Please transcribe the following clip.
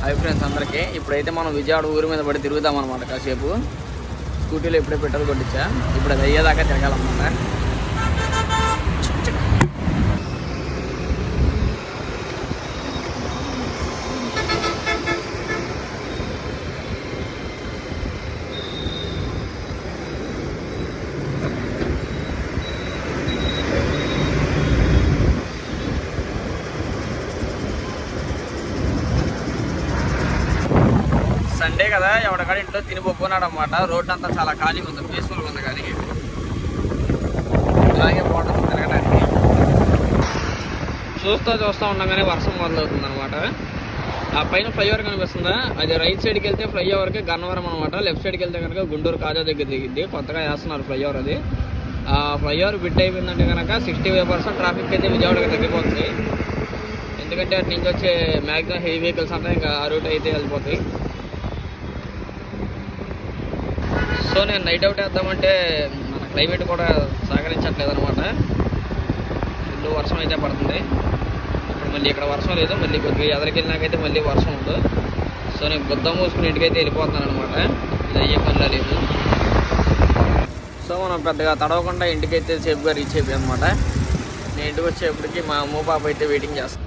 Hi friends అందరికీ. ఇప్పుడైతే మనం విజయవాడ ఊరి మీద పడి తిరుగుదాం అనమాట. కాసేపు స్కూటీలో ఇప్పుడే పెట్రోల్ కొట్టించా. ఇప్పుడు అది అయ్యేదాకా తిరగాలన్నమాట. సండే కదా, ఎవరికాడ ఇంట్లో తినిపోకున్నాడు అనమాట. రోడ్డు అంతా చాలా ఖాళీగా ఉంది, పీస్ఫుల్గా ఉంది. కానీ ఇలాగే బాగుంటుంది తిరగడానికి. చూస్తూ ఉండగానే వర్షం మొదలవుతుంది అనమాట. ఆ పైన ఫ్లైఓవర్ కనిపిస్తుందా, అది రైట్ సైడ్కి వెళ్తే ఫ్లైఓవర్కి గన్నవరం అనమాట. లెఫ్ట్ సైడ్కి వెళ్తే కనుక గుంటూరు కాజా దగ్గర దిగింది. కొత్తగా వేస్తున్నారు ఫ్లైఓవర్. అది ఆ ఫ్లైఓవర్ బిడ్ అయిపోయిందంటే కనుక 65% ట్రాఫిక్ అయితే విజయవాడకి తగ్గిపోతుంది. ఎందుకంటే అటు నుంచి వచ్చే మ్యాక్సిమం హెవీ వెహికల్స్ అంతా ఇంకా ఆ రూట్ అయితే వెళ్ళిపోతాయి. సో నేను నైట్ అవుట్ వేద్దామంటే మన క్లైమేట్ కూడా సహకరించట్లేదు అనమాట. ఫుల్ వర్షం అయితే పడుతుంది. ఇప్పుడు మళ్ళీ ఇక్కడ వర్షం లేదు, మళ్ళీ కొద్దిగా ఎదరికి వెళ్ళినాకైతే మళ్ళీ వర్షం ఉంది. సో నేను గుద్దం మూసుకుని ఇంటికైతే వెళ్ళిపోతున్నాను అనమాట. ఇది అయ్యే పనిలా లేదు. సో మనం పెద్దగా తడవకుండా ఇంటికైతే సేఫ్గా రీచ్ అయిపోయాం అనమాట. నేను ఇంటికి వచ్చేప్పటికి మా అమ్మ పాప అయితే వెయిటింగ్ చేస్తాను.